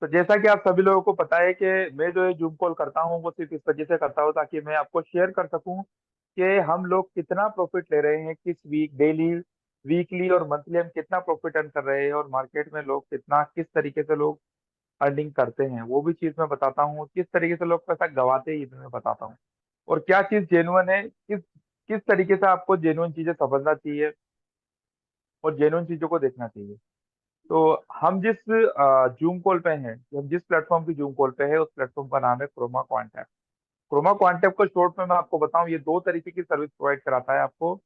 तो जैसा कि आप सभी लोगों को पता है कि मैं जो है जूम कॉल करता हूँ वो सिर्फ इस वजह से करता हूँ ताकि मैं आपको शेयर कर सकूं कि हम लोग कितना प्रॉफिट ले रहे हैं, किस वीक, डेली, वीकली और मंथली हम कितना प्रॉफिट अर्न कर रहे हैं, और मार्केट में लोग कितना, किस तरीके से लोग अर्निंग करते हैं वो भी चीज मैं बताता हूँ। किस तरीके से लोग पैसा गवाते हैं ये भी मैं बताता हूँ। और क्या चीज जेन्युइन है, किस किस तरीके से आपको जेन्युइन चीजें समझना चाहिए और जेन्युइन चीजों को देखना चाहिए। तो हम जिस जूम कॉल पे हैं, हम जिस प्लेटफॉर्म की जूम कॉल पे है, उस प्लेटफॉर्म का नाम है क्रोमा क्वांटैप। क्रोमा क्वांटैप को शॉर्ट में मैं आपको बताऊं, ये दो तरीके की सर्विस प्रोवाइड कराता है आपको,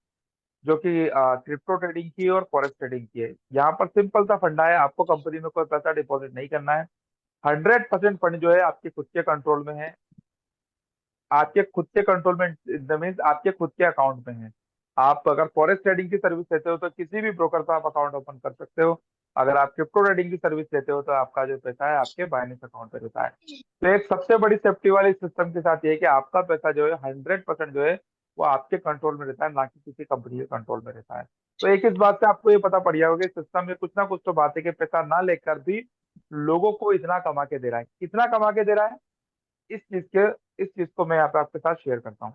जो कि क्रिप्टो ट्रेडिंग की और फॉरेक्स ट्रेडिंग की है। यहाँ पर सिंपल सा फंडा है, आपको कंपनी में कोई पैसा डिपॉजिट नहीं करना है। 100% फंड जो है आपके खुद के कंट्रोल में है। आपके खुद के कंट्रोल में मीन्स आपके खुद के अकाउंट में है। आप अगर फॉरेक्स ट्रेडिंग की सर्विस लेते हो तो किसी भी ब्रोकर से आप अकाउंट ओपन कर सकते हो। अगर आप क्रिप्टो ट्रेडिंग की सर्विस लेते हो तो आपका जो पैसा है आपके बाइनेंस अकाउंट पे रहता है। तो एक सबसे बड़ी सेफ्टी वाली सिस्टम के साथ ये है कि आपका पैसा जो है 100% जो है वो आपके कंट्रोल में रहता है, ना कि किसी कंपनी के कंट्रोल में रहता है। तो एक इस बात से आपको ये पता पड़ गया होगा कि सिस्टम में कुछ ना कुछ तो बात है कि पैसा ना लेकर भी लोगों को इतना कमा के दे रहा है। कितना कमा के दे रहा है, इस चीज के इस चीज को मैं यहाँ पे आपके साथ शेयर करता हूँ।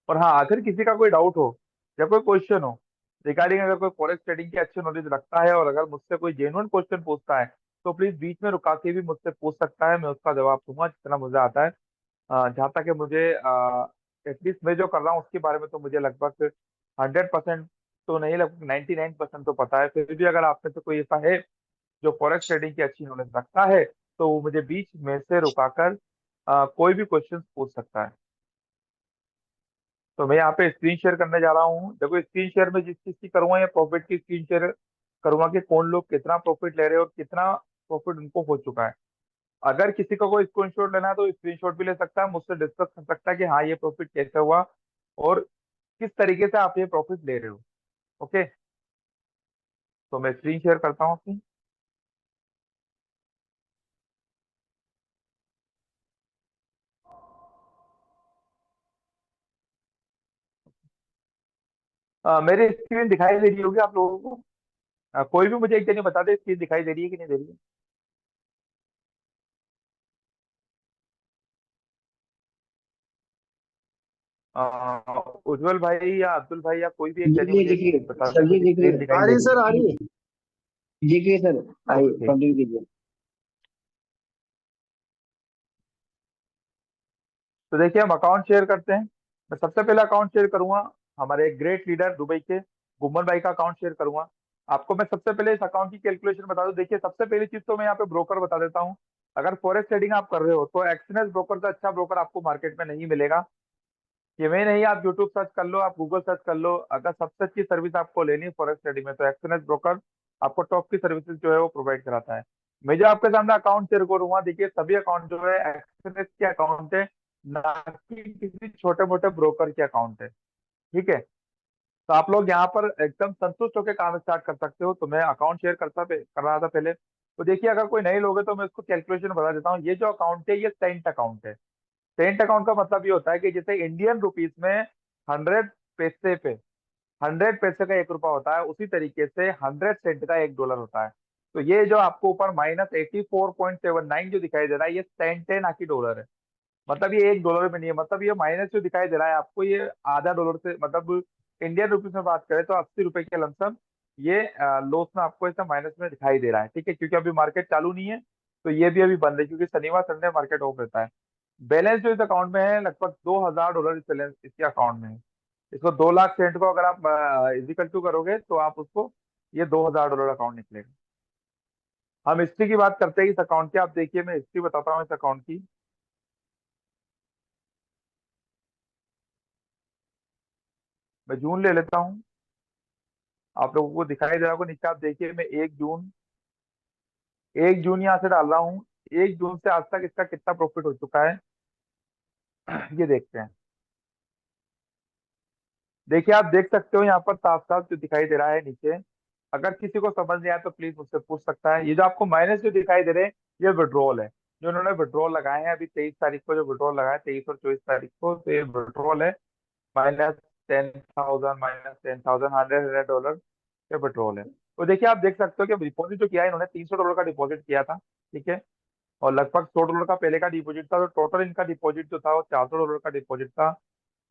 और हाँ, अगर किसी का कोई डाउट हो या कोई क्वेश्चन हो रिगार्डिंग, अगर कोई फॉरेक्स ट्रेडिंग की अच्छी नॉलेज रखता है और अगर मुझसे कोई जेन्युइन क्वेश्चन पूछता है, तो प्लीज बीच में रुका के भी मुझसे पूछ सकता है। मैं उसका जवाब दूंगा जितना मुझे आता है। जहाँ तक है मुझे एटलीस्ट मैं जो कर रहा हूँ उसके बारे में तो मुझे लगभग 100% तो नहीं, लगभग 99% तो पता है। फिर भी अगर आप में से कोई ऐसा है जो फॉरेक्स ट्रेडिंग की अच्छी नॉलेज रखता है, तो वो मुझे बीच में से रुकाकर कोई भी क्वेश्चन पूछ सकता है। तो मैं यहाँ पे स्क्रीन शेयर करने जा रहा हूँ। देखो, स्क्रीन शेयर में जिस चीज की करूंगा, या प्रॉफिट की स्क्रीन शेयर करूंगा कि कौन लोग कितना प्रॉफिट ले रहे हैं और कितना प्रॉफिट उनको हो चुका है। अगर किसी को कोई स्क्रीनशॉट लेना है तो स्क्रीनशॉट भी ले सकता है, मुझसे डिस्कस कर सकता है कि हाँ ये प्रॉफिट कैसे हुआ और किस तरीके से आप ये प्रॉफिट ले रहे हो। ओके, तो मैं स्क्रीन शेयर करता हूँ अपनी। मेरी स्क्रीन दिखाई दे रही होगी आप लोगों को। कोई भी मुझे एक जने बता दे स्क्रीन दिखाई दे रही है कि नहीं दे रही है। उज्जवल भाई या अब्दुल भाई या कोई भी एक जने मुझे दिख रही है बता दे सर जी, मुझे दिख रही स्क्रीन है। दिखाई आ दे रही है रही सर, है। आ रही है। दिख रही है सर। आइए ओके, कंटिन्यू कीजिए। तो देखिए हम अकाउंट शेयर करते हैं। मैं सबसे पहले अकाउंट शेयर करूंगा हमारे ग्रेट लीडर दुबई के गुम्मन भाई का अकाउंट शेयर करूंगा। आपको मैं सबसे पहले इस अकाउंट की कैलकुलेशन बता दूं। देखिए, सबसे पहली चीज तो मैं यहाँ पे ब्रोकर बता देता हूँ। अगर फॉरेक्स ट्रेडिंग आप कर रहे हो तो एक्सएनएस ब्रोकर से अच्छा ब्रोकर आपको मार्केट में नहीं मिलेगा। ये मैं नहीं, आप यूट्यूब सर्च कर लो, आप गूगल सर्च कर लो। अगर सबसे अच्छी सर्विस आपको लेनी है फॉरेक्स ट्रेडिंग में तो एक्सएनएस ब्रोकर आपको टॉप की सर्विसेज जो है वो प्रोवाइड कराता है। मैं जो आपके सामने अकाउंट शेयर करूंगा, देखिए सभी अकाउंट जो है एक्सएनएस के अकाउंट है, ना कि किसी छोटे मोटे ब्रोकर के अकाउंट है। ठीक है, तो आप लोग यहाँ पर एकदम संतुष्ट होकर काम स्टार्ट कर सकते हो। तो मैं अकाउंट शेयर कर रहा था पहले। तो देखिए, अगर कोई नए लोग हैं तो मैं उसको कैलकुलेशन बता देता हूँ। ये जो अकाउंट है ये सेंट अकाउंट है। सेंट अकाउंट का मतलब ये होता है कि जैसे इंडियन रुपीस में 100 पैसे पे 100 पैसे का 1 रुपया होता है, उसी तरीके से 100 सेंट का 1 डॉलर होता है। तो ये जो आपको ऊपर -84.79 जो दिखाई दे रहा है ये सेंट है, ना कि डॉलर है। मतलब ये 1 डॉलर में नहीं है, मतलब ये माइनस जो दिखाई दे रहा है आपको ये आधा डॉलर से, मतलब इंडियन रुपीस में बात करें तो 80 रुपए के लमसम ये लॉस में आपको ऐसा माइनस में दिखाई दे रहा है। ठीक है, क्योंकि अभी मार्केट चालू नहीं है, तो ये भी अभी बंद है क्योंकि शनिवार संडे मार्केट ऑफ रहता है। बैलेंस जो इस अकाउंट में है लगभग 2,000 डॉलर इस बैलेंस इसके अकाउंट में है। इसको 2 लाख सेंट को अगर आप इजिकल टू करोगे तो आप उसको ये 2,000 डॉलर अकाउंट निकलेगा। हम हिस्ट्री की बात करते हैं इस अकाउंट की। आप देखिए, मैं हिस्ट्री बताता हूँ इस अकाउंट की। मैं जून ले लेता हूँ, आप लोगों को दिखाई दे रहा होगा नीचे। आप देखिए, मैं 1 जून यहाँ से डाल रहा हूँ। 1 जून से आज तक इसका कितना प्रॉफिट हो चुका है ये देखते हैं। देखिए, आप देख सकते हो यहाँ पर साफ साफ जो दिखाई दे रहा है नीचे। अगर किसी को समझ नहीं आया तो प्लीज मुझसे पूछ सकता है। ये जो आपको माइनस जो दिखाई दे रहे हैं ये विड्रॉल है। जो उन्होंने विड्रॉल लगाए हैं अभी 23 तारीख को, जो विड्रॉल लगाए 23 और 24 तारीख को, तो ये विड्रॉल है। -10,000, -10,000, 100 $100 ये विड्रॉल है। तो देखिए आप देख सकते हो कि डिपॉजिट जो किया है इन्होंने $300 का डिपॉजिट किया था, ठीक है। और लगभग $100 का पहले का डिपॉजिट था, तो टोटल इनका डिपॉजिट जो था वो $400 का डिपॉजिट था।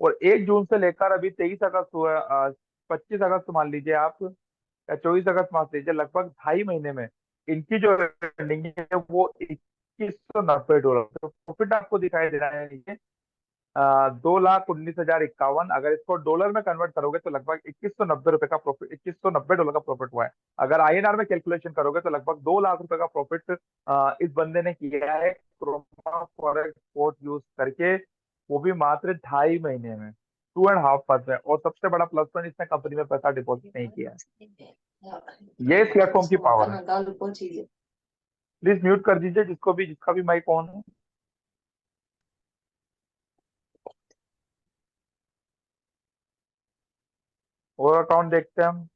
और 1 जून से लेकर अभी 23 अगस्त हुआ, 25 अगस्त मान लीजिए आप, या 24 अगस्त मान लीजिए, लगभग 2.5 महीने में इनकी जो अर्निंग है वो $2190। तो प्रॉफिट आपको दिखाई दे रहा है ये 2,19,051। अगर इसको डॉलर में कन्वर्ट करोगे तो लगभग $2190 का प्रॉफिट, $2190 का प्रॉफिट हुआ है। अगर INR में कैलकुलेशन करोगे तो लगभग 2 लाख रुपए का प्रॉफिट इस बंदे ने किया है क्रोमा फॉरेक्स स्पॉट यूज करके, वो भी मात्र 2.5 महीने में, 2.5 मंथ में। और सबसे बड़ा प्लस पॉइंट, इसने कंपनी में पैसा डिपॉजिट नहीं किया है। ये इस प्लेटफॉर्म की पावर है। प्लीज म्यूट कर दीजिए जिसको भी, जिसका भी माइक ऑन है। और अकाउंट देखते हैं हम।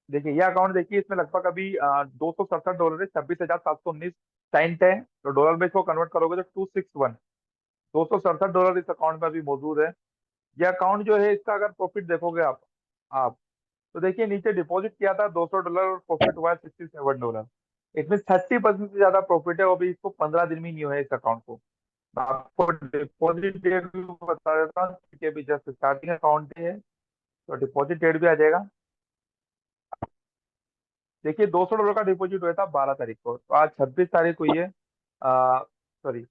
देखिए ये अकाउंट देखिए, इसमें लगभग अभी $267 है, 26,719 सेंट है। तो डॉलर में इसको कन्वर्ट करोगे तो 261, $267 इस अकाउंट में अभी मौजूद है। ये अकाउंट जो है इसका अगर प्रॉफिट देखोगे आप तो देखिए नीचे डिपॉजिट किया था $200 और प्रॉफिट हुआ है $67। इसमें 30% से ज्यादा प्रॉफिट है, वो भी इसको 15 दिन में न्यू है इस अकाउंट को। मैं आपको डिपॉजिट डेट भी बता देता हूँ, क्योंकि अभी जस्ट स्टार्टिंग अकाउंट है, तो डिपॉजिट डेट भी आ जाएगा। देखिए $200 का डिपॉजिट हुआ था 12 तारीख को, तो आज 26 तारीख हुई है, सॉरी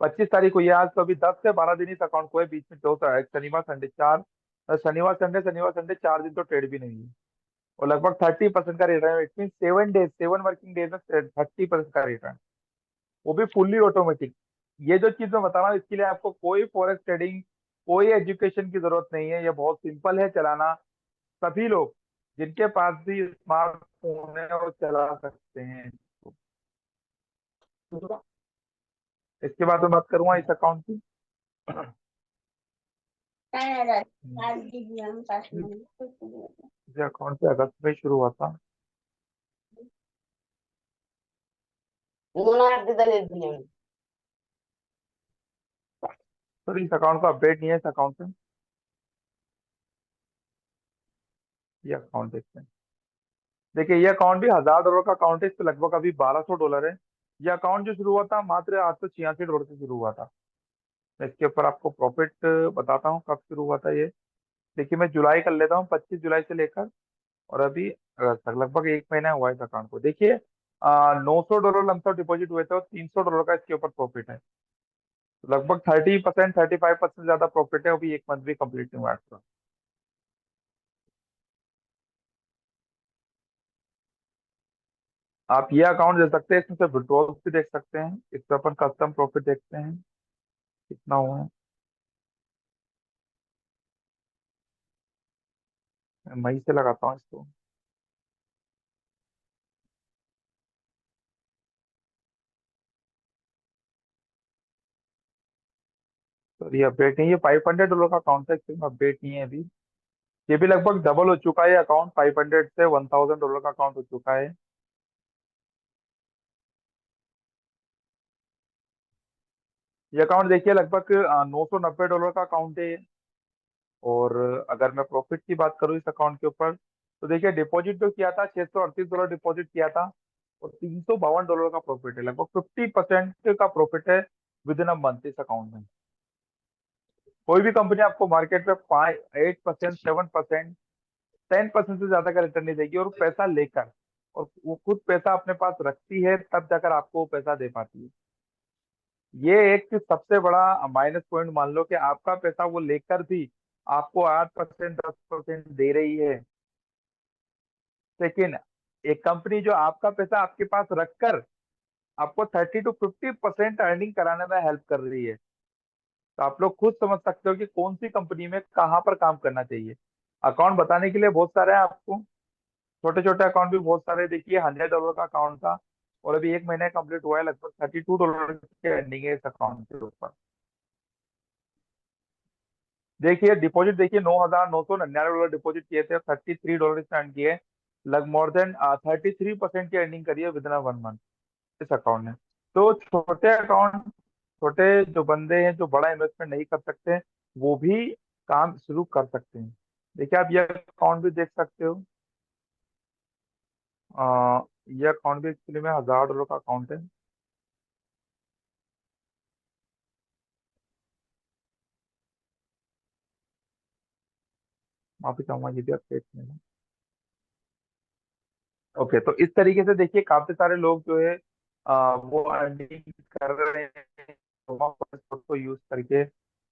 25 तारीख हुई है आज। तो अभी 10 से 12 दिन इस अकाउंट को है, बीच में दो शनिवार संडे चार, शनिवार संडे 4 दिन तो ट्रेड भी नहीं है। और लगभग 30% का return, it mean 7 days, 7 working days में 30% का रिटर्न, वो भी फुल्ली ऑटोमेटिक। ये जो चीज मैं बता रहा हूँ इसके लिए आपको कोई फॉरेक्स ट्रेडिंग, कोई एजुकेशन की जरूरत नहीं है। ये बहुत सिंपल है चलाना। सभी लोग जिनके पास भी स्मार्टफोन है और चला सकते हैं। इसके बाद मैं बात करूंगा इस अकाउंट की। इस अकाउंट से अगस्त में शुरू हुआ था। सर इस अकाउंट का अपडेट नहीं है इस अकाउंट से। ये अकाउंट देखते हैं। देखिए ये अकाउंट भी $1,000 का अकाउंट है, इस पे लगभग अभी $1,200 है। ये अकाउंट जो शुरू हुआ था मात्र $886 से शुरू हुआ था। मैं इसके ऊपर आपको प्रॉफिट बताता हूँ कब शुरू हुआ था ये। देखिए मैं जुलाई कर लेता हूँ, 25 जुलाई से लेकर और अभी अगस्त तक लगभग 1 महीना हुआ है इस अकाउंट को। देखिए $900 लमसम डिपॉजिट हुए थे और $300 का इसके ऊपर प्रॉफिट है। तो लगभग 30%, 35% ज्यादा प्रॉफिट है, वो भी 1 मंथ भी कंप्लीट नहीं हुआ है इसका। आप ये अकाउंट दे सकते हैं, इसमें से विड्रॉल्स भी देख सकते हैं। इस पर अपन कस्टम प्रॉफिट देखते हैं कितना हुआ है। मैं मई से लगाता हूँ इसको। तो ये अपडेट नहीं है, $500 का अकाउंट है, इसमें अपडेट नहीं है अभी। ये भी लगभग डबल हो चुका है अकाउंट, 500 से $1,000 का अकाउंट हो चुका है। ये अकाउंट देखिए लगभग $990 का अकाउंट है ये। और अगर मैं प्रॉफिट की बात करूँ इस अकाउंट के ऊपर, तो देखिए डिपॉजिट जो किया था $638 डिपॉजिट किया था, और $352 का प्रॉफिट है। लगभग 50% का प्रॉफिट है विद इन अ मंथ इस अकाउंट में। कोई भी कंपनी आपको मार्केट में 8%, 7%, 10% से ज्यादा का रिटर्न नहीं देगी, और पैसा लेकर, और वो खुद पैसा अपने पास रखती है तब जाकर आपको वो पैसा दे पाती है। ये एक सबसे बड़ा माइनस पॉइंट मान लो कि आपका पैसा वो लेकर भी आपको 8%, 10% दे रही है। लेकिन एक कंपनी जो आपका पैसा आपके पास रखकर आपको 30 to 50% अर्निंग कराने में हेल्प कर रही है, तो आप लोग खुद समझ सकते हो कि कौन सी कंपनी में कहाँ पर काम करना चाहिए। अकाउंट बताने के लिए बहुत सारे हैं आपको, छोटे छोटे अकाउंट भी बहुत सारे। देखिए $100 का अकाउंट था और अभी 1 महीने कंप्लीट हुआ है, लगभग $32 की अर्निंग है इस अकाउंट के ऊपर। देखिए डिपॉजिट देखिए $9,999 डिपॉजिट किए थे, $33 इसने अर्न किए, लग मोर देन 33% की अर्निंग करी है विद इन 1 मंथ इस अकाउंट ने। तो छोटे अकाउंट, छोटे जो बंदे हैं जो बड़ा इन्वेस्टमेंट नहीं कर सकते, वो भी काम शुरू कर सकते हैं। देखिए आप ये अकाउंट भी देख सकते हो। ये अकाउंट भी एक्चुअली में $1000 का अकाउंट है। माफी चाहूंगा, ये भी अपडेट में है। ओके, तो इस तरीके से देखिए काफी सारे लोग जो है वो अर्निंग कर रहे हैं प्रोमो कोड को यूज करके।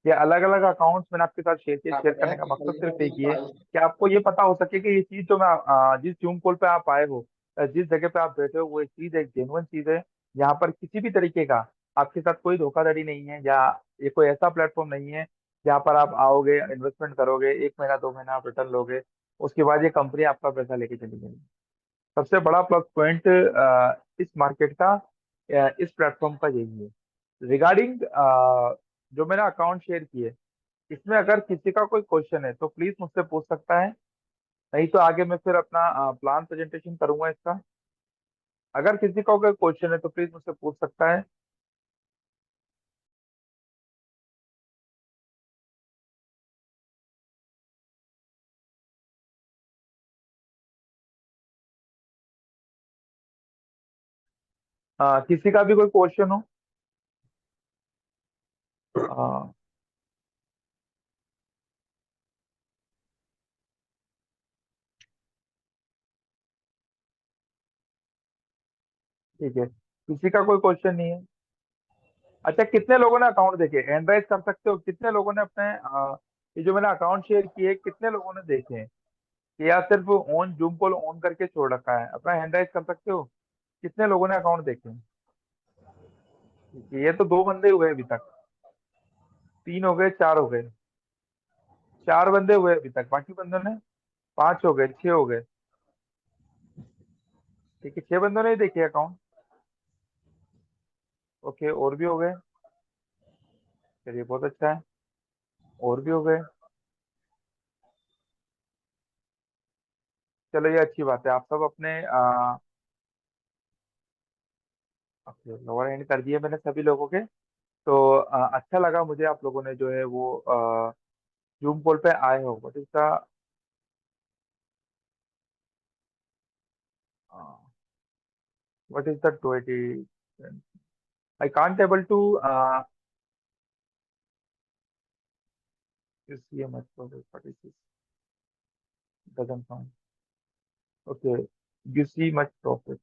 ये अलग अलग अकाउंट्स मैंने आपके साथ शेयर करने का मकसद सिर्फ एक ही है कि आपको ये पता हो सके कि ये चीज जो मैं जिस जूम कॉल पे आप आए हो, जिस जगह पे आप बैठे हो, वो चीज एक जेन्युइन चीज है। यहाँ पर किसी भी तरीके का आपके साथ कोई धोखाधड़ी नहीं है, या ये कोई ऐसा प्लेटफॉर्म नहीं है जहाँ पर आप आओगे, इन्वेस्टमेंट करोगे, 1 महीना 2 महीना आप रिटर्न लोगे, उसके बाद ये कंपनी आपका पैसा लेके चली जाएगी। सबसे बड़ा प्लस पॉइंट इस मार्केट का, इस प्लेटफॉर्म का यही है। रिगार्डिंग जो मैंने अकाउंट शेयर किए, इसमें अगर किसी का कोई क्वेश्चन है तो प्लीज मुझसे पूछ सकता है, नहीं तो आगे मैं फिर अपना प्लान प्रेजेंटेशन करूंगा इसका। अगर किसी का कोई क्वेश्चन है तो प्लीज मुझसे पूछ सकता है। किसी का भी कोई क्वेश्चन हो। अ, ठीक है, किसी का कोई क्वेश्चन नहीं है। अच्छा, कितने लोगों ने अकाउंट देखे, एंड्राइज कर सकते हो, कितने लोगों ने अपने ये जो मैंने अकाउंट शेयर किए कितने लोगों ने देखे हैं, या सिर्फ ऑन जूम कॉल ऑन करके छोड़ रखा है? अपना हैंड राइज कर सकते हो, कितने लोगों ने अकाउंट देखे हैं? ठीक है, ये तो 2 बंदे हुए अभी तक। 3 हो गए, 4 हो गए। 4 बंदे हुए अभी तक, बाकी बंदों ने 5 हो गए, 6 हो गए। ठीक है, 6 बंदों ने ही देखे अकाउंट। ओके, और भी हो गए। चलिए बहुत अच्छा है, और भी हो गए। चलो ये अच्छी बात है, आप सब अपने लोअर हैंड कर दिए मैंने सभी लोगों के। तो अच्छा लगा मुझे आप लोगों ने जो है वो जूम कॉल पे आए हो, बट इसका what is the 20? I can't able to you see a much profit. What is this? Doesn't sound okay. You see much profit.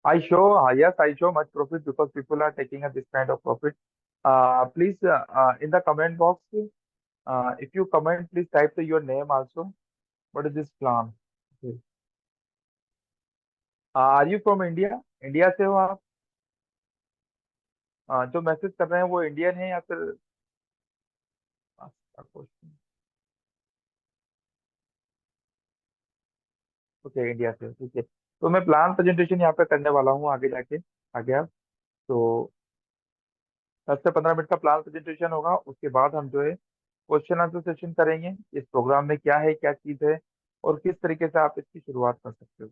I show yes, I show much profit because people are taking this kind of profit. Please in the comment box, if you comment, please type your name also. What is this plan? Okay. Are you from India? India से हो आप? जो message कर रहे हैं वो Indian है या फिर क्वेश्चन? ओके, इंडिया से, ठीक है। तो मैं प्लान प्रेजेंटेशन यहाँ पे करने वाला हूँ आगे जाके, आगे आप। तो 10 से 15 मिनट का प्लान प्रेजेंटेशन होगा, उसके बाद हम जो है क्वेश्चन आंसर सेशन करेंगे। इस प्रोग्राम में क्या है, क्या चीज़ है, और किस तरीके से आप इसकी शुरुआत कर सकते हो।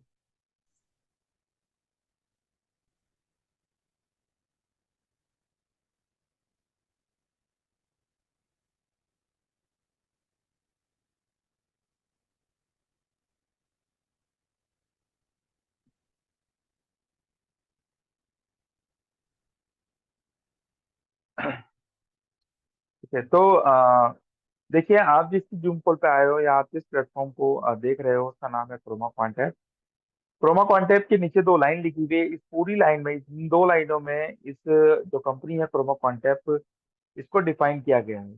ठीक है, तो देखिए आप जिस जूम कॉल पे आए हो या आप जिस प्लेटफॉर्म को देख रहे हो, उसका नाम है क्रोमा कॉन्टैक्ट। क्रोमा कॉन्टैक्ट के नीचे 2 लाइन लिखी हुई है, इस पूरी लाइन में, इन 2 लाइनों में इस जो कंपनी है क्रोमा कॉन्टैक्ट, इसको डिफाइन किया गया है।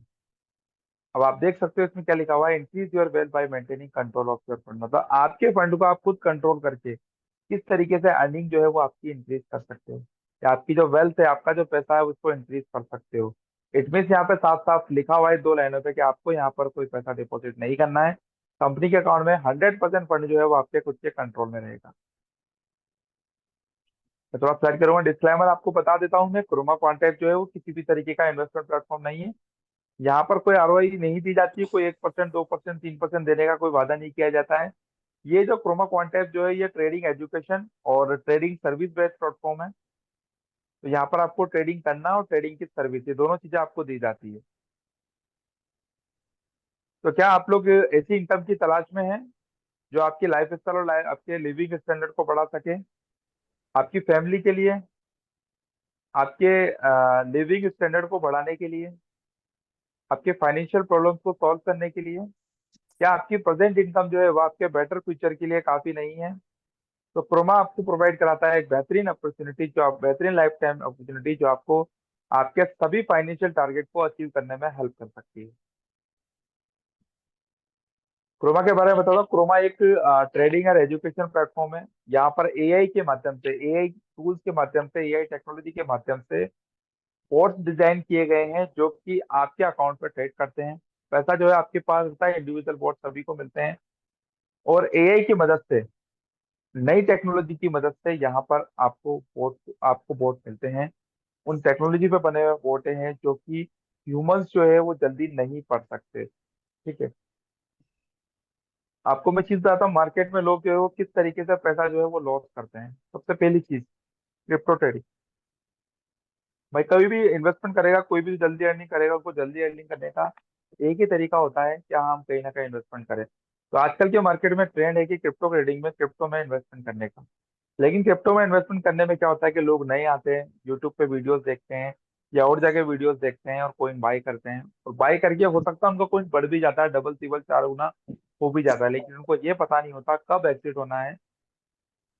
अब आप देख सकते हो इसमें क्या लिखा हुआ है, increase your wealth bye maintaining control of your fund. मतलब आपके फंड को आप खुद कंट्रोल करके किस तरीके से अर्निंग जो है वो आपकी इंक्रीज कर सकते हो, या आपकी जो वेल्थ है, आपका जो पैसा है, उसको इंक्रीज कर सकते हो। इट मीन्स यहाँ पे साफ साफ लिखा हुआ है 2 लाइनों पे कि आपको यहाँ पर कोई पैसा डिपॉजिट नहीं करना है। कंपनी के अकाउंट में 100% फंड जो है वो आपके खुद के कंट्रोल में रहेगा। मैं थोड़ा फ्लैट करूंगा, डिस्क्लेमर आपको बता देता हूँ मैं, क्रोमा कॉन्टैक्ट जो है वो किसी भी तरीके का इन्वेस्टमेंट प्लेटफॉर्म नहीं है। यहाँ पर कोई आरओआई नहीं दी जाती है, कोई 1%, 2%, 3% देने का कोई वादा नहीं किया जाता है। ये जो क्रोमा कॉन्टेस्ट जो है ये ट्रेडिंग एजुकेशन और ट्रेडिंग सर्विस बेस्ड प्लेटफॉर्म है। तो यहाँ पर आपको ट्रेडिंग करना और ट्रेडिंग की सर्विस, ये दोनों चीजें आपको दी जाती है। तो क्या आप लोग ऐसी इनकम की तलाश में हैं जो आपकी लाइफ स्टाइल और आपके लिविंग स्टैंडर्ड को बढ़ा सके, आपकी फैमिली के लिए, आपके लिविंग स्टैंडर्ड को बढ़ाने के लिए, आपके फाइनेंशियल प्रॉब्लम्स को सॉल्व करने के लिए? क्या आपकी प्रेजेंट इनकम जो है वो आपके बेटर फ्यूचर के लिए काफी नहीं है? तो क्रोमा आपको प्रोवाइड कराता है एक बेहतरीन अपॉर्चुनिटी, जो आप बेहतरीन लाइफ टाइम अपॉर्चुनिटी, जो आपको आपके सभी फाइनेंशियल टारगेट को अचीव करने में हेल्प कर सकती है। क्रोमा के बारे में बताओ। क्रोमा एक ट्रेडिंग और एजुकेशन प्लेटफॉर्म है। यहाँ पर एआई के माध्यम से, एआई टूल्स के माध्यम से, एआई टेक्नोलॉजी के माध्यम से बोट्स डिजाइन किए गए हैं जो कि आपके अकाउंट पर ट्रेड करते हैं। पैसा जो है आपके पास होता है, इंडिविजुअल बोट सभी को मिलते हैं। और एआई की मदद से, नई टेक्नोलॉजी की मदद से यहाँ पर आपको बोट मिलते हैं। उन टेक्नोलॉजी पे बने हुए बोटे हैं जो कि ह्यूमंस जो है वो जल्दी नहीं पढ़ सकते। ठीक है। आपको मैं चीज बताता हूँ, मार्केट में लोग जो है वो किस तरीके से पैसा जो है वो लॉस करते हैं। सबसे पहली चीज, क्रिप्टो ट्रेडिंग। भाई कभी भी इन्वेस्टमेंट करेगा, कोई भी जल्दी अर्निंग करेगा, उसको जल्दी अर्निंग करने का एक ही तरीका होता है कि हम कहीं ना कहीं इन्वेस्टमेंट करें। तो आजकल के मार्केट में ट्रेंड है कि क्रिप्टो ट्रेडिंग में, क्रिप्टो में इन्वेस्टमेंट करने का। लेकिन क्रिप्टो में इन्वेस्टमेंट करने में क्या होता है कि लोग नए आते हैं, यूट्यूब पे वीडियोस देखते हैं या और जगह वीडियोस देखते हैं और कॉइन बाय करते हैं, और बाय करके हो सकता है उनका कॉइन बढ़ भी जाता है, डबल तिबल चार गुना हो भी जाता है, लेकिन उनको ये पता नहीं होता कब एग्जिट होना है,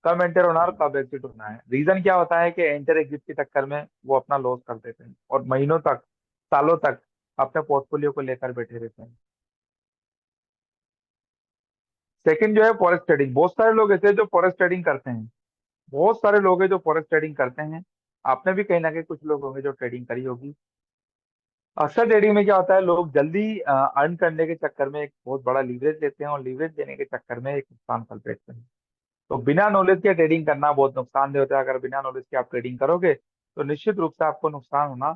कब एंटर होना है और कब एग्जिट होना है। रीजन क्या होता है कि एंटर एग्जिट के चक्कर में वो अपना लॉस कर देते हैं और महीनों तक, सालों तक अपने पोर्टफोलियो को लेकर बैठे रहते हैं। सेकंड जो है फॉरेक्स ट्रेडिंग। बहुत सारे लोग ऐसे हैं जो फॉरेक्स ट्रेडिंग करते हैं। बहुत सारे लोग हैं जो फॉरेक्स ट्रेडिंग करते हैं। आपने भी कहीं ना कहीं कुछ लोग होंगे जो ट्रेडिंग करी होगी। अक्सर ट्रेडिंग में क्या होता है, लोग जल्दी अर्न करने के चक्कर में एक बहुत बड़ा लीवरेज लेते हैं और लीवरेज लेने के चक्कर में एक नुकसान कर बैठते हैं। तो बिना नॉलेज के ट्रेडिंग करना बहुत नुकसानदेह होता है। अगर बिना नॉलेज के आप ट्रेडिंग करोगे तो निश्चित रूप से आपको नुकसान होना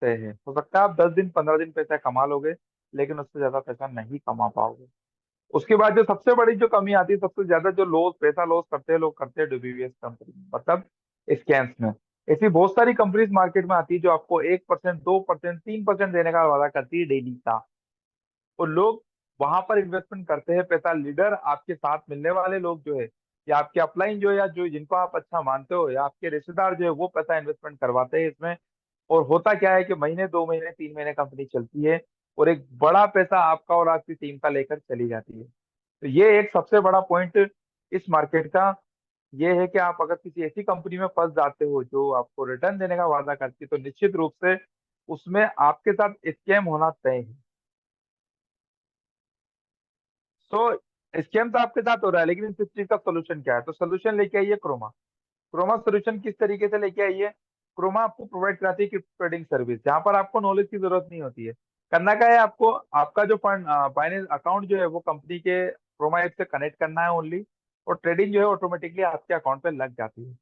तय है। हो सकता है आप 10 दिन 15 दिन पैसा कमा लोगे, लेकिन उससे ज्यादा पैसा नहीं कमा पाओगे। उसके बाद जो सबसे बड़ी जो कमी आती है, सबसे ज्यादा जो लॉस, पैसा लॉस करते हैं लोग, करते हैं डब्ल्यूबीएस कंपनी, मतलब स्कैम्स में। ऐसी बहुत सारी कंपनीज मार्केट में आती है जो आपको 1%, 2%, 3% देने का वादा करती है डेली का, और लोग वहां पर इन्वेस्टमेंट करते हैं पैसा। लीडर, आपके साथ मिलने वाले लोग जो है, या आपके अपलाइन जो है, या जो जिनको आप अच्छा मानते हो, या आपके रिश्तेदार जो है, वो पैसा इन्वेस्टमेंट करवाते हैं इसमें। और होता क्या है कि महीने, 2 महीने, 3 महीने कंपनी चलती है और एक बड़ा पैसा आपका और आपकी टीम का लेकर चली जाती है। तो ये एक सबसे बड़ा पॉइंट इस मार्केट का ये है कि आप अगर किसी ऐसी कंपनी में फंस जाते हो जो आपको रिटर्न देने का वादा करती है, तो निश्चित रूप से उसमें आपके साथ स्कैम होना तय है। तो स्कैम तो आपके साथ हो रहा है, लेकिन इस चीज का सोल्यूशन क्या है? तो सोल्यूशन लेके आइए क्रोमा। क्रोमा सोल्यूशन किस तरीके से लेके आइए? क्रोमा आपको प्रोवाइड कराती है क्रिप्टो ट्रेडिंग सर्विस, जहां पर आपको नॉलेज की जरूरत नहीं होती है। करना क्या है आपको, आपका जो फंड बाइनेंस अकाउंट जो है वो कंपनी के क्रोमा ऐप से कनेक्ट करना है ओनली, और ट्रेडिंग जो है ऑटोमेटिकली आपके अकाउंट पे लग जाती है।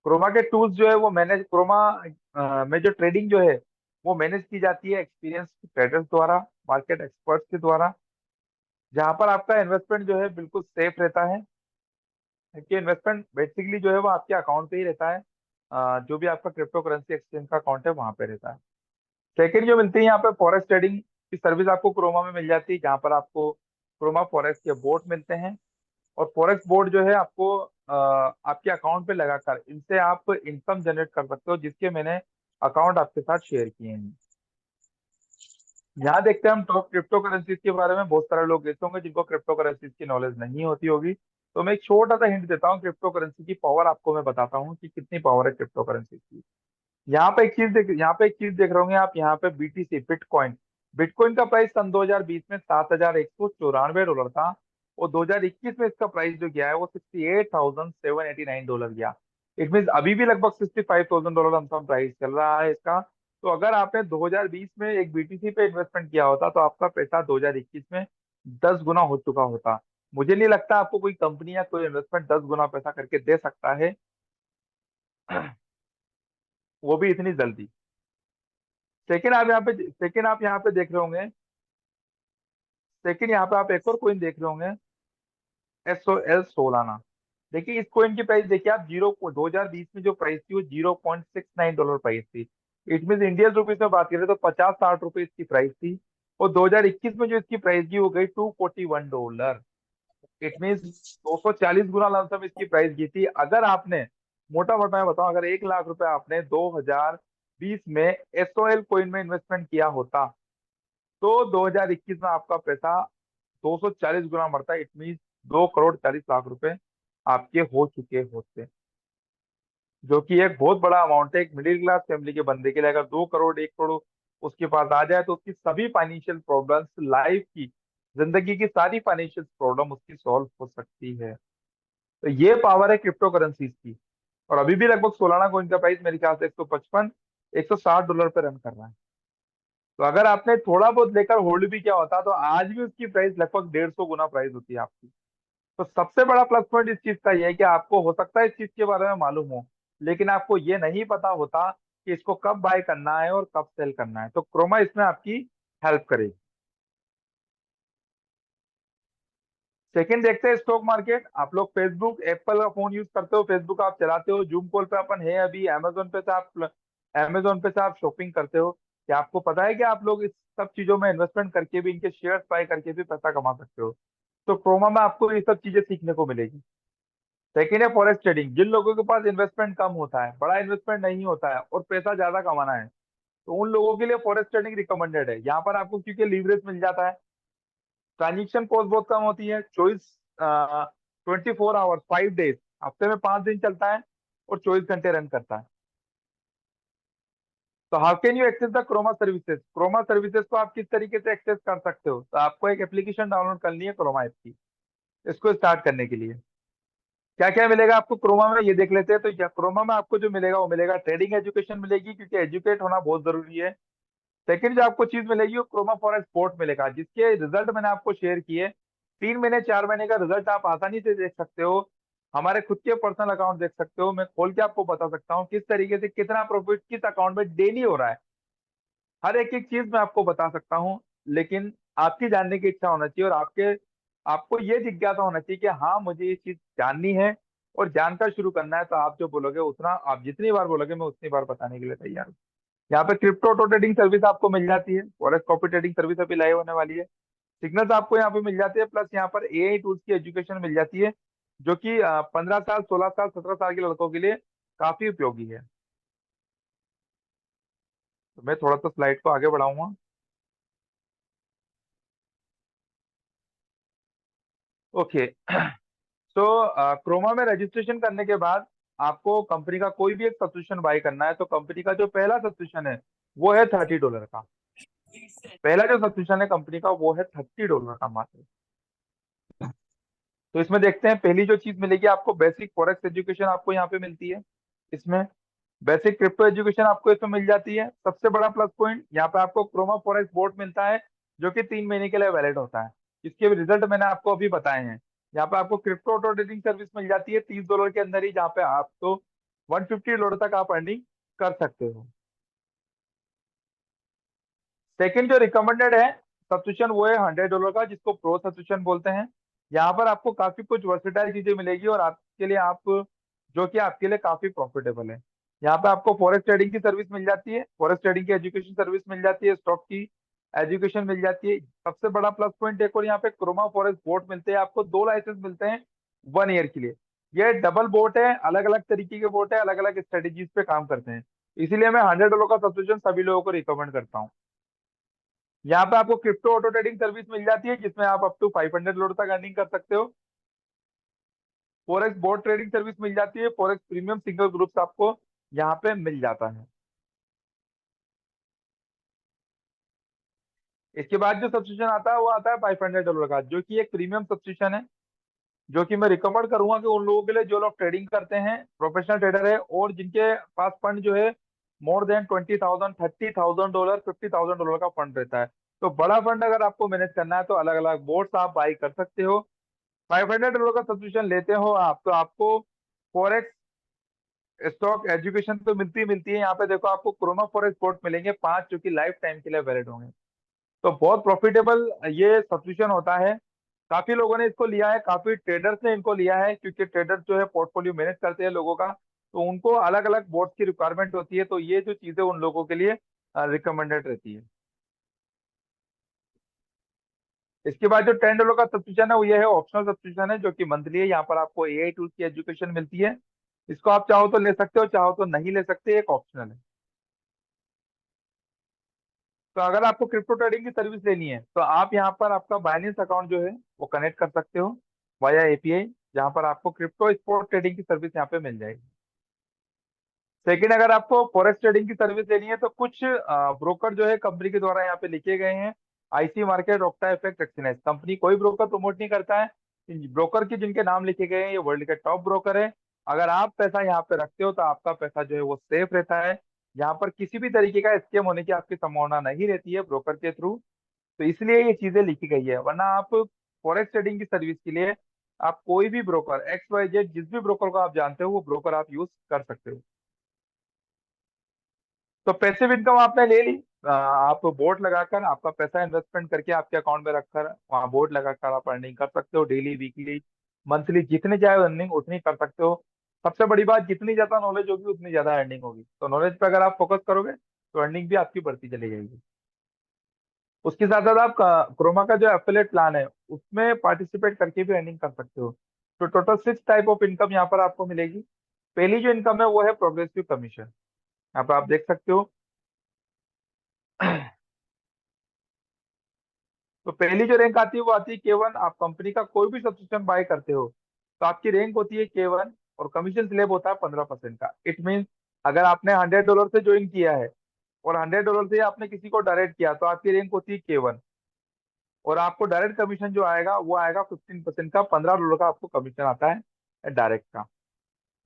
क्रोमा के टूल्स जो है वो मैनेज, क्रोमा में जो ट्रेडिंग जो है वो मैनेज की जाती है एक्सपीरियंस ट्रेडर्स द्वारा, मार्केट एक्सपर्ट्स के द्वारा, जहां पर आपका इन्वेस्टमेंट जो है बिल्कुल सेफ रहता है। क्योंकि इन्वेस्टमेंट बेसिकली जो है वो आपके अकाउंट पे ही रहता है। जो भी आपका क्रिप्टो करेंसी एक्सचेंज का अकाउंट है वहां पे रहता है। सेकंड जो मिलती है यहाँ पे, फॉरेक्स ट्रेडिंग की सर्विस आपको क्रोमा में मिल जाती है, जहाँ पर आपको क्रोमा फॉरेक्स के बोट मिलते हैं। और फॉरेक्स बोट जो है आपको आपके अकाउंट पे लगाकर इनसे आप इनकम जनरेट कर सकते हो, जिसके मैंने अकाउंट आपके साथ शेयर किए हैं। यहाँ देखते हैं हम टॉप क्रिप्टो करेंसीज के बारे में। बहुत सारे लोग ऐसे होंगे जिनको क्रिप्टो करेंसीज की नॉलेज नहीं होती होगी, तो मैं एक छोटा सा हिंट देता हूँ। क्रिप्टो करेंसी की पावर आपको मैं बताता हूँ कि कितनी पावर है क्रिप्टो करेंसी की। यहाँ पे एक चीज देख रहे होंगे आप, यहाँ पे बीटीसी, बिटकॉइन। बिटकॉइन का प्राइस सन 2020 में $7,194 था, और 2021 में इसका प्राइस जो गया है वो $68,789 गया। इट मीन अभी भी लगभग $65,000 हम प्राइस चल रहा है इसका। तो अगर आपने 2020 में एक बीटीसी पे इन्वेस्टमेंट किया होता तो आपका पैसा 2021 में 10 गुना हो चुका होता। मुझे नहीं लगता आपको कोई कंपनी या कोई इन्वेस्टमेंट 10 गुना पैसा करके दे सकता है, वो भी इतनी जल्दी। सेकंड आप यहाँ पे देख रहे होंगे, सेकंड यहाँ पे आप एक और कोइन देख रहे होंगे, SOL सोलाना। देखिए इस कोइन की प्राइस देखिए आप, 2020 में जो प्राइस थी वो $0.69 प्राइस थी। इट मीन इंडियन रुपीज में बात करें तो 50-60 रुपए इसकी प्राइस थी। और 2021 में जो इसकी प्राइस की वो गई $241। इट मीन्स 240 गुना लमसम इसकी प्राइस की थी। अगर आपने, मोटा मोटा मैं बताऊं, अगर 1 लाख रुपए आपने 2020 में एसओएल कोइन में इन्वेस्टमेंट किया होता, तो 2021 में आपका पैसा 240 गुना बढ़ता। इट मीन्स 2 करोड़ 40 लाख रुपए आपके हो चुके होते, जो कि एक बहुत बड़ा अमाउंट है एक मिडिल क्लास फैमिली के बंदे के लिए। अगर 2 करोड़ 1 करोड़ उसके पास आ जाए तो उसकी सभी फाइनेंशियल प्रॉब्लम्स, लाइफ की, जिंदगी की सारी फाइनेंशियल प्रॉब्लम उसकी सॉल्व हो सकती है। तो ये पावर है क्रिप्टो करेंसीज की। और अभी भी लगभग सोलाना कोइन का प्राइस मेरे ख्याल से 155 $160 पे रन कर रहा है। तो अगर आपने थोड़ा बहुत लेकर होल्ड भी किया होता तो आज भी उसकी प्राइस लगभग 150 गुना प्राइस होती है आपकी। तो सबसे बड़ा प्लस पॉइंट इस चीज का ये है कि आपको हो सकता है इस चीज के बारे में मालूम हो, लेकिन आपको ये नहीं पता होता कि इसको कब बाय करना है और कब सेल करना है। तो क्रोमा इसमें आपकी हेल्प करेगी। सेकंड देखते हैं स्टॉक मार्केट। आप लोग फेसबुक, एप्पल का फोन यूज करते हो, फेसबुक आप चलाते हो, जूम कॉल पे अपन है अभी, अमेजोन पे से आप शॉपिंग करते हो। क्या आपको पता है कि आप लोग इस सब चीजों में इन्वेस्टमेंट करके भी, इनके शेयर बाय करके भी पैसा कमा सकते हो। तो क्रोमा में आपको ये सब चीजें सीखने को मिलेगी। सेकेंड है फॉरेक्स ट्रेडिंग। जिन लोगों के पास इन्वेस्टमेंट कम होता है, बड़ा इन्वेस्टमेंट नहीं होता है और पैसा ज्यादा कमाना है, तो उन लोगों के लिए फॉरेक्स ट्रेडिंग रिकमेंडेड है। यहाँ पर आपको क्योंकि लीवरेज मिल जाता है, ट्रांजेक्शन कॉस्ट बहुत कम होती है, 24 आवर्स 5 डेज, हफ्ते में 5 दिन चलता है और 24 घंटे रन करता है। तो how can you access the Croma services? Croma services को आप किस तरीके से एक्सेस कर सकते हो? तो आपको एक एप्लीकेशन डाउनलोड करनी है क्रोमा ऐप की। इसको स्टार्ट करने के लिए क्या क्या मिलेगा आपको क्रोमा में, ये देख लेते हैं। तो क्या क्रोमा में आपको जो मिलेगा वो मिलेगा ट्रेडिंग एजुकेशन मिलेगी, क्योंकि एजुकेट होना बहुत जरूरी है। सेकंड जो आपको चीज मिलेगी वो क्रोमा फॉर एक्सपोर्ट मिलेगा, जिसके रिजल्ट मैंने आपको शेयर किए। 3 महीने 4 महीने का रिजल्ट आप आसानी से देख सकते हो। हमारे खुद के पर्सनल अकाउंट देख सकते हो। मैं खोल के आपको बता सकता हूँ किस तरीके से कितना प्रॉफिट किस अकाउंट में डेली हो रहा है। हर एक एक चीज मैं आपको बता सकता हूँ, लेकिन आपकी जानने की इच्छा होना चाहिए और आपको ये जिज्ञासा होना चाहिए कि हाँ मुझे ये चीज जाननी है और जानकर शुरू करना है। तो आप जो बोलोगे उतना, आप जितनी बार बोलोगे मैं उतनी बार बताने के लिए तैयार हूँ। यहाँ पे क्रिप्टो ऑटो ट्रेडिंग सर्विस आपको मिल जाती है, फॉरेक्स कॉपी ट्रेडिंग सर्विस अभी लाइव होने वाली है। सिग्नल्स आपको यहाँ पे मिल जाती है, प्लस यहाँ पर एआई टूल्स की एजुकेशन मिल जाती है, जो कि 15 साल 16 साल 17 साल के लड़कों के लिए काफी उपयोगी है। तो मैं थोड़ा सा स्लाइड को आगे बढ़ाऊंगा। ओके। तो क्रोमा में रजिस्ट्रेशन करने के बाद आपको कंपनी का कोई भी एक सब्सक्रिप्शन बाय करना है। तो कंपनी का जो पहला सब्सक्रिप्शन है वो है $30 का। पहला जो सब्सक्रिप्शन है कंपनी का वो है $30 का मात्र। तो इसमें देखते हैं, पहली जो चीज मिलेगी आपको, बेसिक फॉरेक्स एजुकेशन आपको यहाँ पे मिलती है। इसमें बेसिक क्रिप्टो एजुकेशन आपको इसमें मिल जाती है। सबसे बड़ा प्लस पॉइंट यहाँ पे आपको क्रोमा फॉरेक्स बोर्ड मिलता है, जो कि 3 महीने के लिए वैलिड होता है। इसके रिजल्ट मैंने आपको अभी बताए हैं। यहाँ पे आपको क्रिप्टो ऑटो ट्रेडिंग सर्विस मिल जाती है $30 के अंदर ही, जहाँ पे आपको $150 तक आप अर्निंग कर सकते हो। सेकंड जो रिकमेंडेड है सब्सक्रिप्शन वो है $100 का, जिसको प्रो सब्सक्रिप्शन बोलते हैं। यहाँ पर आपको काफी कुछ वर्सेटाइल चीजें मिलेगी और आपके लिए आप जो कि आपके लिए काफी प्रॉफिटेबल है। यहाँ पे आपको फॉरेक्स ट्रेडिंग की सर्विस मिल जाती है, फॉरेक्स ट्रेडिंग की एजुकेशन सर्विस मिल जाती है, स्टॉक की एजुकेशन मिल जाती है। सबसे बड़ा प्लस पॉइंट एक और यहाँ पे क्रोमा फॉरेक्स बोट मिलते हैं आपको, 2 लाइसेंस मिलते हैं 1 ईयर के लिए। ये डबल बोट है, अलग अलग तरीके के बोट है, अलग अलग स्ट्रेटेजीज पे काम करते हैं। इसीलिए मैं $100 का सब्सक्रिप्शन सभी लोगों को रिकमेंड करता हूँ। यहाँ पे आपको क्रिप्टो ऑटो ट्रेडिंग सर्विस मिल जाती है, जिसमें आप अप टू $500 तक अर्निंग कर सकते हो। फॉरेक्स बोट ट्रेडिंग सर्विस मिल जाती है, फॉरेक्स प्रीमियम सिंगल ग्रुप्स आपको यहाँ पे मिल जाता है। इसके बाद जो सब्सक्रिप्शन आता है वो आता है $500 का, जो कि एक प्रीमियम सब्सक्रिप्शन है, जो कि मैं रिकमेंड करूंगा कि उन लोगों के लिए जो लोग ट्रेडिंग करते हैं, प्रोफेशनल ट्रेडर है, और जिनके पास फंड जो है मोर देन 20,000 $30,000 $50,000 का फंड रहता है। तो बड़ा फंड अगर आपको मैनेज करना है तो अलग अलग बोर्ड्स आप बाई कर सकते हो। $500 का सब्सक्रिप्शन लेते हो आप तो आपको फॉरेक्स स्टॉक एजुकेशन तो मिलती है। यहाँ पे देखो आपको क्रोमा फॉरेक्स बोर्ड मिलेंगे 5, जो कि लाइफ टाइम के लिए वैलिड होंगे। तो बहुत प्रॉफिटेबल ये सब्सक्रिप्शन होता है। काफी लोगों ने इसको लिया है, काफी ट्रेडर्स ने इनको लिया है, क्योंकि ट्रेडर्स जो है पोर्टफोलियो मैनेज करते हैं लोगों का, तो उनको अलग अलग बोर्ड की रिक्वायरमेंट होती है। तो ये जो चीजें उन लोगों के लिए रिकमेंडेड रहती है। इसके बाद जो $10 का सब्सक्रिप्शन है वो ये है ऑप्शनल सब्सक्रिप्शन है, जो कि मंथली है। यहाँ पर आपको एआई टूल की एजुकेशन मिलती है। इसको आप चाहो तो ले सकते हो, चाहो तो नहीं ले सकते, एक ऑप्शनल है। तो अगर आपको क्रिप्टो ट्रेडिंग की सर्विस लेनी है तो आप यहाँ पर आपका बाइनेंस अकाउंट जो है वो कनेक्ट कर सकते हो वाया एपीआई, जहाँ पर आपको क्रिप्टो स्पॉट ट्रेडिंग की सर्विस यहाँ पे मिल जाएगी। सेकंड, अगर आपको फॉरेक्स ट्रेडिंग की सर्विस लेनी है तो कुछ ब्रोकर जो है कंपनी के द्वारा यहाँ पे लिखे गए हैं। IC market, octa FX, exchange. Company कोई ब्रोकर प्रमोट नहीं करता है। ब्रोकर की जिनके नाम लिखे गए हैं ये वर्ल्ड के टॉप ब्रोकर है। अगर आप पैसा यहाँ पे रखते हो तो आपका पैसा जो है वो सेफ रहता है। यहाँ पर किसी भी तरीके का स्कैम होने की आपकी संभावना नहीं रहती है ब्रोकर के थ्रू। तो इसलिए ये चीजें लिखी गई है, वरना आप फॉरेक्स ट्रेडिंग की सर्विस के लिए आप कोई भी ब्रोकर एक्स वाई जेड, जिस भी ब्रोकर को आप जानते हो वो ब्रोकर आप यूज कर सकते हो। तो पैसिव इनकम आपने ले ली। आप बोट लगाकर आपका पैसा इन्वेस्टमेंट करके आपके अकाउंट में रखकर वहाँ बोट लगाकर आप अर्निंग कर सकते हो। डेली, वीकली, मंथली, जितनी चाहे अर्निंग उतनी कर सकते हो। सबसे बड़ी बात, जितनी ज्यादा नॉलेज होगी उतनी ज्यादा अर्निंग होगी। तो नॉलेज पे अगर आप फोकस करोगे तो अर्निंग भी आपकी बढ़ती चली जाएगी। उसके साथ साथ आप क्रोमा का जो एफिलिएट प्लान है उसमें पार्टिसिपेट करके भी अर्निंग कर सकते हो। तो टोटल 6 टाइप ऑफ इनकम यहाँ पर आपको मिलेगी। पहली जो इनकम है वो है प्रोग्रेसिव कमीशन। यहाँ पर आप देख सकते हो। तो पहली जो रैंक आती है वो आती है K1। आप कंपनी का कोई भी सब्सक्रिप्शन बाय करते हो तो आपकी रैंक होती है K1, और कमीशन स्लैब होता है 15% का। इट मीन अगर आपने $100 से ज्वाइन किया है और $100 से आपने किसी को डायरेक्ट किया तो आपकी रैंक होती है K1। और आपको डायरेक्ट कमीशन जो आएगा वो आएगा 15% का। $15 का आपको कमीशन आता है डायरेक्ट का।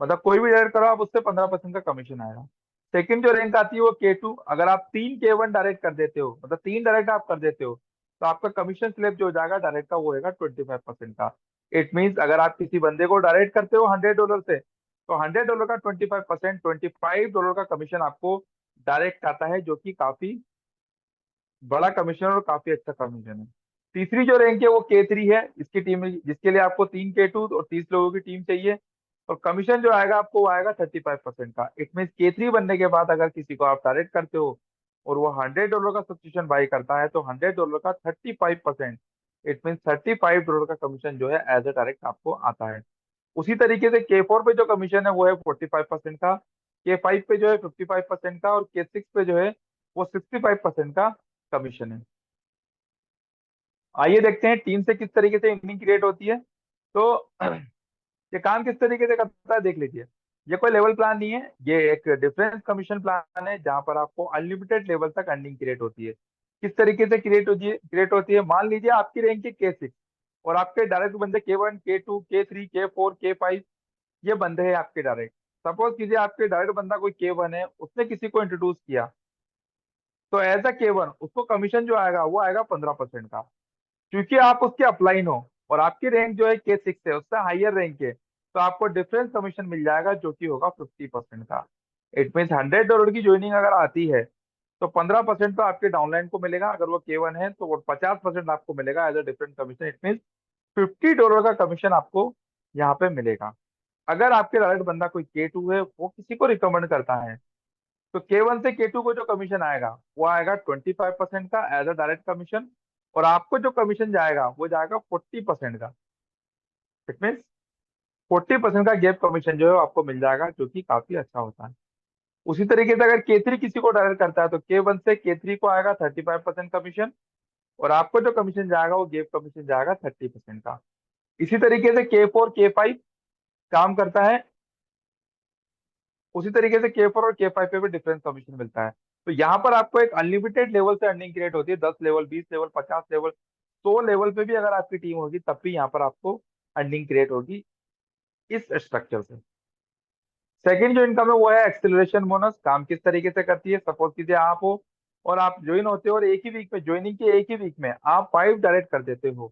मतलब कोई भी डायरेक्ट करो आप उससे 15% का कमीशन आएगा। सेकंड जो रैंक आती है वो K2। अगर आप 3 K1 डायरेक्ट कर देते हो, मतलब 3 डायरेक्ट आप कर देते हो, तो आपका कमीशन स्लैब जो हो जाएगा डायरेक्ट का वो होगा 25% का। इट मीन्स अगर आप किसी बंदे को डायरेक्ट करते हो $100 से, तो $100 का 25%, $25 का कमीशन आपको डायरेक्ट आता है, जो कि काफी बड़ा कमीशन और काफी अच्छा कमीशन है। तीसरी जो रैंक है वो K3 है। इसकी टीम, जिसके लिए आपको 3 K2 और 30 लोगों की टीम चाहिए। और कमीशन जो आएगा आपको वो आएगा 35% का। इट मीन K3 बनने के बाद अगर किसी को आप डायरेक्ट करते हो और वो $100 का सब्सक्रिप्शन बाई करता है तो $100 का 35%, इट मीन $35 का कमीशन जो है एज ए डायरेक्ट आपको आता है। उसी तरीके से K4 पे जो कमीशन है वो है 45% का। K5 पे जो है 55% का, और K6 पे जो है वो 65% का कमीशन है। आइए देखते हैं टीम से किस तरीके से इनिंग क्रिएट होती है। तो ये काम किस तरीके से करता है देख लीजिए। ये कोई लेवल प्लान नहीं है, ये एक डिफरेंस कमीशन प्लान है जहां पर आपको अनलिमिटेड लेवल तक अर्निंग क्रिएट होती है। किस तरीके से क्रिएट होती है, मान लीजिए आपकी रैंक है K6 और आपके डायरेक्ट बंदे K1, K2, K3, K4, K5, ये बंदे हैं आपके डायरेक्ट। सपोज कीजिए आपके डायरेक्ट बंदा कोई K1 है, उसने किसी को इंट्रोड्यूस किया, तो एज अ K1 उसको कमीशन जो आएगा वो आएगा 15% का। क्योंकि आप उसके अपलाइन हो और आपकी रैंक जो है K6 है, उससे हायर रैंक है, तो आपको डिफरेंस कमीशन मिल जाएगा जो कि होगा 50% का। इट मीन $100 की ज्वाइनिंग अगर आती है तो 15% तो आपके डाउनलाइन को मिलेगा अगर वो K1 है, तो वो 50% आपको मिलेगा as a difference commission. It mean $50 का कमीशन आपको यहाँ पे मिलेगा। अगर आपके डायरेक्ट बंदा कोई K2 है, वो किसी को रिकमेंड करता है, तो K1 से K2 को जो कमीशन आएगा वो आएगा 25% का एज अ डायरेक्ट कमीशन। और आपको जो कमीशन जाएगा वो जाएगा 40% का। इट मीन 40% का गैप कमीशन जो है वो आपको मिल जाएगा, जो कि काफी अच्छा होता है। उसी तरीके से अगर K3 किसी को डायरेक्ट करता है तो K1 से K3 को आएगा 35% कमीशन, और आपको जो कमीशन जाएगा वो गैप कमीशन जाएगा 30% का। इसी तरीके से K4, K5 काम करता है। उसी तरीके से K4 और K5 पे भी डिफरेंस कमीशन मिलता है। तो यहाँ पर आपको एक अनलिमिटेड लेवल से अर्निंग क्रिएट होती है। 10 लेवल, 20 लेवल, 50 लेवल, 100 लेवल पे भी अगर आपकी टीम होगी तब भी यहाँ पर आपको अर्निंग क्रिएट होगी इस स्ट्रक्चर से। सेकंड जो इनकम है वो है एक्सेलरेशन बोनस। काम किस तरीके से करती है, सपोज कीजिए आप हो और आप ज्वाइन होते हो और एक ही वीक में, ज्वाइनिंग के एक ही वीक में आप 5 डायरेक्ट कर देते हो।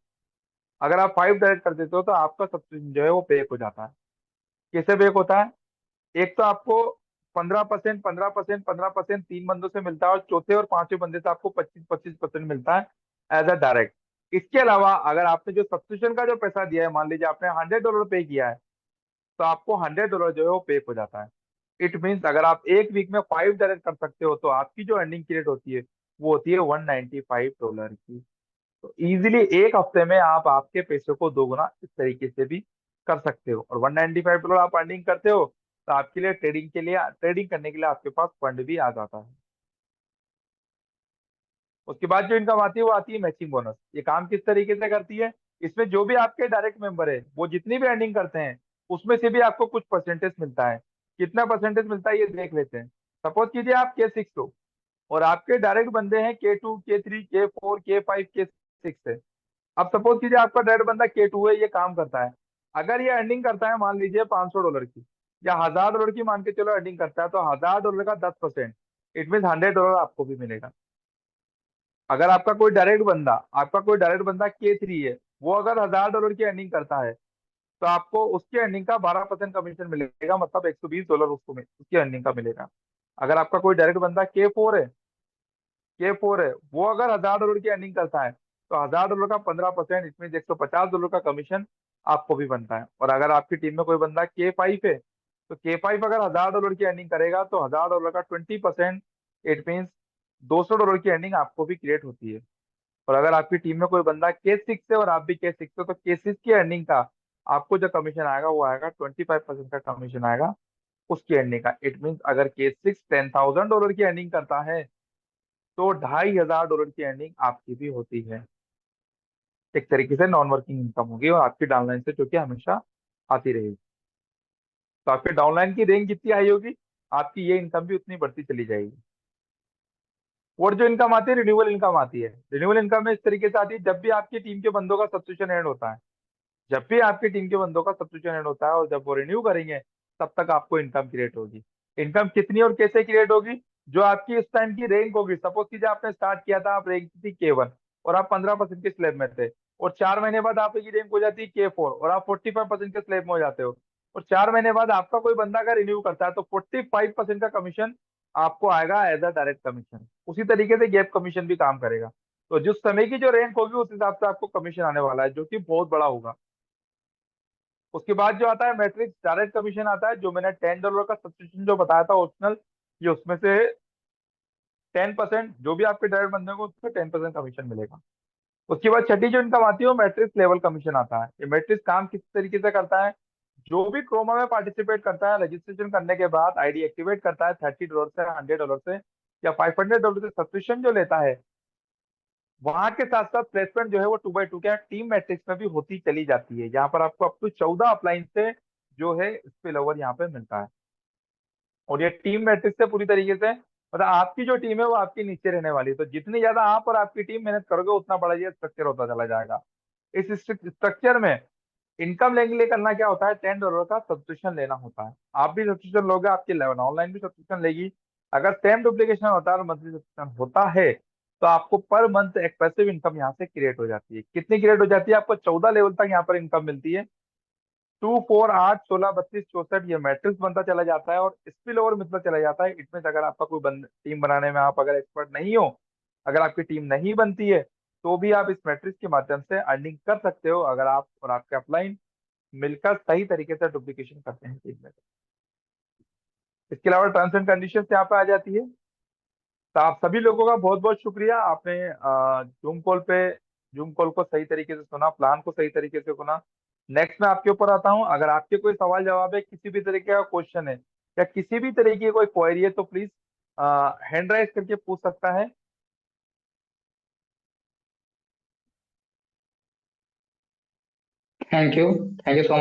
अगर आप 5 डायरेक्ट कर देते हो तो आपका सब्सक्रिप्शन जो है वो पेक हो जाता है। कैसे पेक होता है, एक तो आपको 15%, 15%, 15% 3 बंदों से मिलता है, और चौथे और पांचवें बंदे से आपको 25-25% मिलता है एज अ डायरेक्ट। इसके अलावा अगर आपने जो सब्सक्रिप्शन का जो पैसा दिया है, मान लीजिए आपने $100 पे किया है, तो आपको $100 जो है वो पे हो जाता है। इट मीन्स अगर आप एक वीक में 5 डायरेक्ट कर सकते हो तो आपकी जो अर्निंग क्रिएट होती है वो होती है $195 की। तो इजीली एक हफ्ते में आप आपके पैसे को दोगुना इस तरीके से भी कर सकते हो। और $195 आप अर्निंग करते हो तो आपके लिए ट्रेडिंग करने के लिए आपके पास फंड भी आ जाता है। उसके बाद जो इनकम आती है वो आती है मैचिंग बोनस। ये काम किस तरीके से करती है, इसमें जो भी आपके डायरेक्ट मेंबर है वो जितनी भी अर्निंग करते हैं उसमें से भी आपको कुछ परसेंटेज मिलता है। कितना परसेंटेज मिलता है ये देख लेते हैं। सपोज कीजिए आप K6 हो और आपके डायरेक्ट बंदे हैं K2, K3, K4, K5, K6 है। अब सपोज कीजिए आपका डायरेक्ट बंदा K2 है, ये काम करता है। अगर ये अर्निंग करता है मान लीजिए $500 की या $1000 की, मान के चलो अर्निंग करता है, तो $1000 का 10%, इट मीन $100 आपको भी मिलेगा। अगर आपका कोई डायरेक्ट बंदा K3 है, वो अगर $1000 की अर्निंग करता है तो आपको उसकी अर्निंग का 12% कमीशन मिलेगा, मतलब $120 उसकी अर्निंग का मिलेगा। अगर आपका कोई डायरेक्ट बंदा K4 है, वो अगर $1000 की अर्निंग करता है तो $1000 का 15%, इसमें $150 का कमीशन आपको भी बनता है। और अगर आपकी टीम में कोई बंदा K5 है तो K5 अगर $1000 की अर्निंग करेगा तो $1000 का 20%, इट मीन्स $200 की अर्निंग आपको भी क्रिएट होती है। और अगर आपकी टीम में कोई बंदा K6 है और आप भी K6 हो तो K6 की अर्निंग का आपको जो कमीशन आएगा वो आएगा 25% का कमीशन आएगा उसकी अर्निंग का। इट मीन्स अगर K6 $10,000 की अर्निंग करता है तो $2500 की अर्निंग आपकी भी होती है। एक तरीके से नॉन वर्किंग इनकम होगी और आपकी डाउनलाइन से जो कि हमेशा आती रहेगी। तो आपके डाउनलाइन की रेंज जितनी हाई होगी आपकी ये इनकम भी उतनी बढ़ती चली जाएगी। और जो इनकम आती है रिन्यूअल इनकम आती है। रिन्यूअल इनकम में इस तरीके से आती है, जब भी आपकी टीम के बंदों का सब्सक्रिप्शन एंड होता है, जब भी आपकी टीम के बंदों का सब्सक्रिप्शन एंड होता है और जब वो रिन्यू करेंगे तब तक आपको इनकम क्रिएट होगी। इनकम कितनी और कैसे क्रिएट होगी, जो आपकी इस टाइम की रैंक होगी। सपोज कीजिए आपने स्टार्ट किया था, आप रैंक थी K1 और आप 15% के स्लैब में थे, और 4 महीने बाद आपकी रैंक हो जाती है K4 और आप 45% के स्लैब में हो जाते हो, और 4 महीने बाद आपका कोई बंदा अगर रिन्यू करता है तो 45% का कमीशन आपको आएगा एज अ डायरेक्ट कमीशन। उसी तरीके से गैप कमीशन भी काम करेगा। तो जिस समय की जो रैंक होगी उस हिसाब से आपको कमीशन आने वाला है, जो कि बहुत बड़ा होगा। उसके बाद जो आता है मैट्रिक्स डायरेक्ट कमीशन आता है, जो मैंने $10 का सब्सक्रिप्शन जो बताया था ऑप्शनल, ये उसमें से 10%, जो भी आपके डायरेक्ट बंदे को उसमें 10% कमीशन मिलेगा। उसके बाद छठी जो इनकम आती है वो मैट्रिक्स लेवल कमीशन आता है। ये मैट्रिक्स काम किस तरीके से करता है, जो भी क्रोमा में पार्टिसिपेट करता है रजिस्ट्रेशन करने के बाद आईडी एक्टिवेट करता है $30 से, $100 से या $500 से सब्सक्रिप्शन जो लेता है, वहां के साथ साथ प्लेसमेंट जो है वो 2x2 क्या टीम मैट्रिक्स में भी होती चली जाती है। यहाँ पर आपको अप टू 14 अपलाइन से जो है स्पिल ओवर यहाँ पे मिलता है। और ये टीम मैट्रिक्स से पूरी तरीके से मतलब आपकी जो टीम है वो आपके नीचे रहने वाली है, तो जितनी ज्यादा आप और आपकी टीम मेहनत करोगे उतना बड़ा ये स्ट्रक्चर होता चला जाएगा। इस स्ट्रक्चर में इनकम लेने के लिए करना क्या होता है, $10 का सब्सक्रिप्शन लेना होता है। आप भी सब्सक्रिप्शन लोगे, आपकी 11 ऑनलाइन भी सब्सक्रिप्शन लेगी। अगर सेम डुप्लीकेशन होता है और मंथली सब्सक्रिप्शन होता है तो आपको पर मंथ एक पैसिव इनकम यहाँ से क्रिएट हो जाती है। कितनी क्रिएट हो जाती है, आपको 14 लेवल तक यहाँ पर इनकम मिलती है। 2, 4, 8, 16, 32, 64 ये मैट्रिक्स बनता चला जाता है और स्पिल ओवर मिलता चला जाता है। इट मीन अगर आपका कोई टीम बनाने में आप अगर एक्सपर्ट नहीं हो, अगर आपकी टीम नहीं बनती है, तो भी आप इस मैट्रिक्स के माध्यम से अर्निंग कर सकते हो, अगर आप और आपके अपलाइन मिलकर सही तरीके से डुप्लीकेशन करते हैं टीम में। इसके अलावा टर्म्स एंड कंडीशन यहाँ पे आ जाती है। तो आप सभी लोगों का बहुत बहुत शुक्रिया, आपने जूम कॉल को सही तरीके से सुना, प्लान को सही तरीके से सुना। नेक्स्ट मैं आपके ऊपर आता हूँ। अगर आपके कोई सवाल जवाब है, किसी भी तरीके का क्वेश्चन है या किसी भी तरीके की कोई क्वेरी है तो प्लीज हैंड राइज करके पूछ सकता है। Thank you. Thank you so